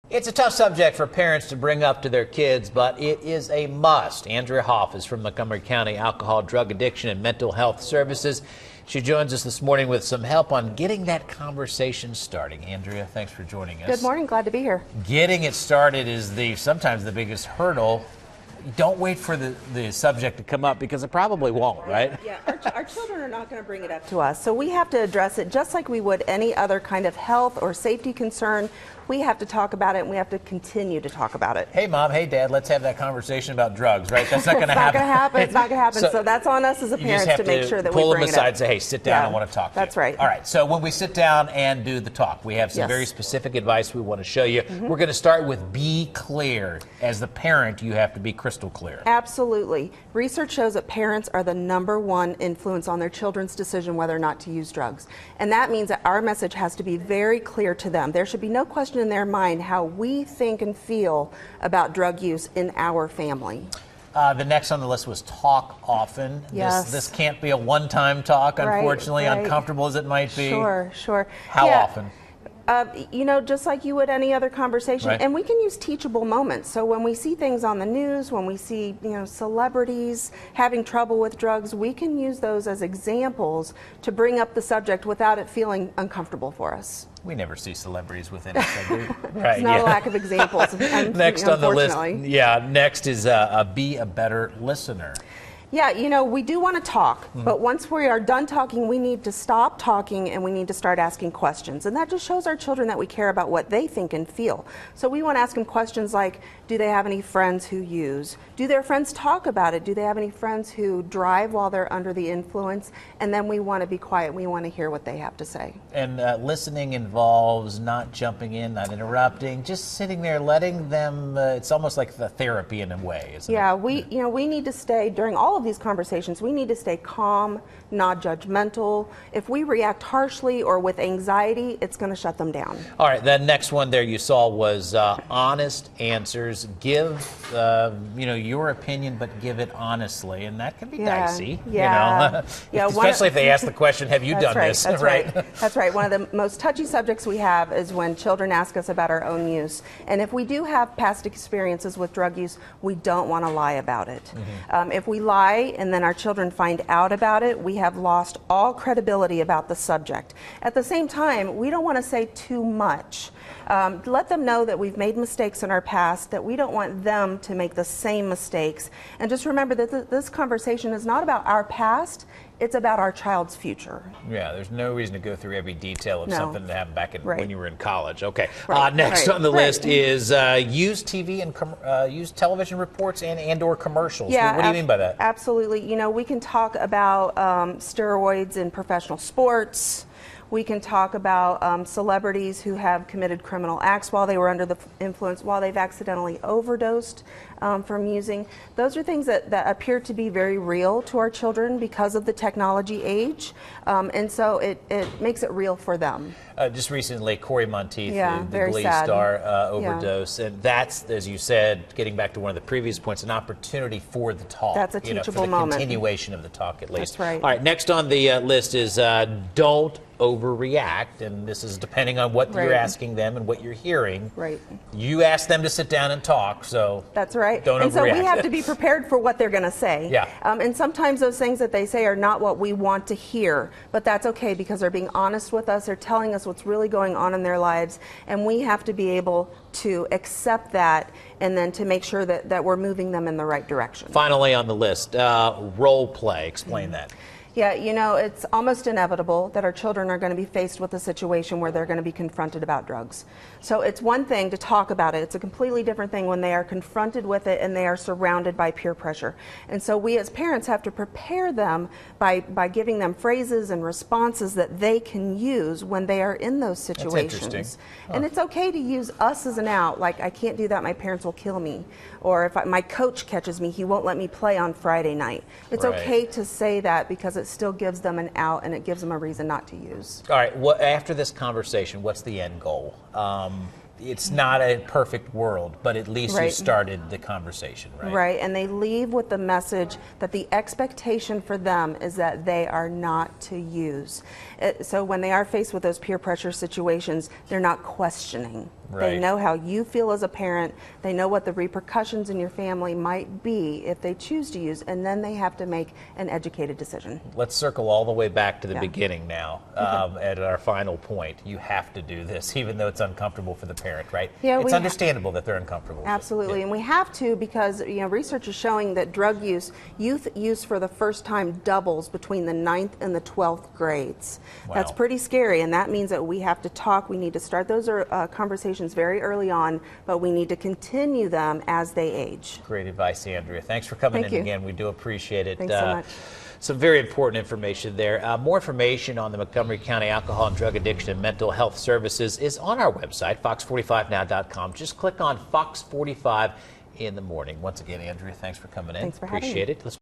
It's a tough subject for parents to bring up to their kids, but it is a must. Andrea Hoff is from Montgomery County Alcohol, Drug Addiction, and Mental Health Services. She joins us this morning with some help on getting that conversation starting. Andrea, thanks for joining us. Good morning. Glad to be here. Getting it started is sometimes the biggest hurdle. Don't wait for the subject to come up because it probably won't, right? Yeah, our children are not going to bring it up to us. So we have to address it just like we would any other kind of health or safety concern. We have to talk about it, and we have to continue to talk about it. Hey, Mom. Hey, Dad. Let's have that conversation about drugs, right? That's not going to happen. It's not going to happen. So that's on us as a parents to make sure that we bring it up. Pull them aside and say, hey, sit down. I want to talk to you. That's right. All right. So when we sit down and do the talk, we have some very specific advice we want to show you. We're going to start with be clear. As the parent, you have to be crystal clear. Absolutely. Research shows that parents are the #1 influence on their children's decision whether or not to use drugs. And that means that our message has to be very clear to them. There should be no question in their mind how we think and feel about drug use in our family. The next on the list was talk often. Yes. This can't be a one-time talk, unfortunately, uncomfortable as it might be. Sure. How often? Just like you would any other conversation. Right. And we can use teachable moments. So when we see things on the news, when we see, celebrities having trouble with drugs, we can use those as examples to bring up the subject without it feeling uncomfortable for us. We never see celebrities with any subject. Right, It's not a lack of examples. Next on the list, next is be a better listener. Yeah, we do want to talk, but once we are done talking, we need to stop talking and we need to start asking questions. And that just shows our children that we care about what they think and feel. So we want to ask them questions like, do they have any friends who use? Do their friends talk about it? Do they have any friends who drive while they're under the influence? And then we want to be quiet. We want to hear what they have to say. And listening involves not jumping in, not interrupting, just sitting there, letting them, it's almost like the therapy in a way, isn't it? We need to stay, during all of these conversations, we need to stay calm, not judgmental. If we react harshly or with anxiety, it's going to shut them down. All right, that next one there you saw was honest answers. Give, your opinion, but give it honestly, and that can be dicey. Especially if they ask the question, have you done this? That's right. That's right. One of the most touchy subjects we have is when children ask us about our own use. And if we do have past experiences with drug use, we don't want to lie about it. If we lie and then our children find out about it, we have lost all credibility about the subject. At the same time, we don't want to say too much. Let them know that we've made mistakes in our past, that we don't want them to make the same mistakes. And just remember that this conversation is not about our past, it's about our child's future. Yeah, there's no reason to go through every detail of something that happened back when you were in college. Okay. Next on the list is use TV and use television reports and/or commercials. Yeah, what do you mean by that? Absolutely. We can talk about steroids in professional sports. We can talk about celebrities who have committed criminal acts while they were under the influence, while they've accidentally overdosed from using. Those are things that appear to be very real to our children because of the technology age, and so it makes it real for them. Just recently, Corey Monteith, the Glee sad. star, overdose, and that's, as you said, getting back to one of the previous points, an opportunity for the talk. That's a teachable for the moment. Continuation of the talk, at least. That's right. All right, next on the list is don't overreact, and this is depending on what you're asking them and what you're hearing. Right. You ask them to sit down and talk, so that's right. Don't overreact. And so we have to be prepared for what they're going to say. Yeah. And sometimes those things that they say are not what we want to hear, but that's okay because they're being honest with us. They're telling us what's really going on in their lives, and we have to be able to accept that and then to make sure that we're moving them in the right direction. Finally on the list, role play. Explain that. Yeah, it's almost inevitable that our children are going to be faced with a situation where they're going to be confronted about drugs. So it's one thing to talk about it. It's a completely different thing when they are confronted with it and they are surrounded by peer pressure. And so we as parents have to prepare them by giving them phrases and responses that they can use when they are in those situations. That's interesting. And it's okay to use us as an out, like, I can't do that, my parents will kill me. Or if my coach catches me, he won't let me play on Friday night. It's okay to say that because it still gives them an out and it gives them a reason not to use. All right, after this conversation, what's the end goal? It's not a perfect world, but at least you started the conversation, right? Right, and they leave with the message that the expectation for them is that they are not to use. So when they are faced with those peer pressure situations, they're not questioning. Right. They know how you feel as a parent. They know what the repercussions in your family might be if they choose to use, and then they have to make an educated decision. Let's circle all the way back to the Yeah. beginning now. At our final point, you have to do this, even though it's uncomfortable for the parent, right? Yeah, it's understandable that they're uncomfortable. Absolutely, Yeah. and we have to, because research is showing that drug use, youth use for the first time doubles between the 9th and the 12th grades. Wow. That's pretty scary, and that means that we have to talk. We need to start those conversations very early on, but we need to continue them as they age. Great advice, Andrea. Thanks for coming Thank in you. again. We do appreciate it. Thanks so much. Some very important information there. More information on the Montgomery County Alcohol and Drug Addiction and Mental Health Services is on our website, fox45now.com. Just click on Fox 45 in the morning. Once again, Andrea, thanks for coming in. Thanks for having me. Appreciate it. Let's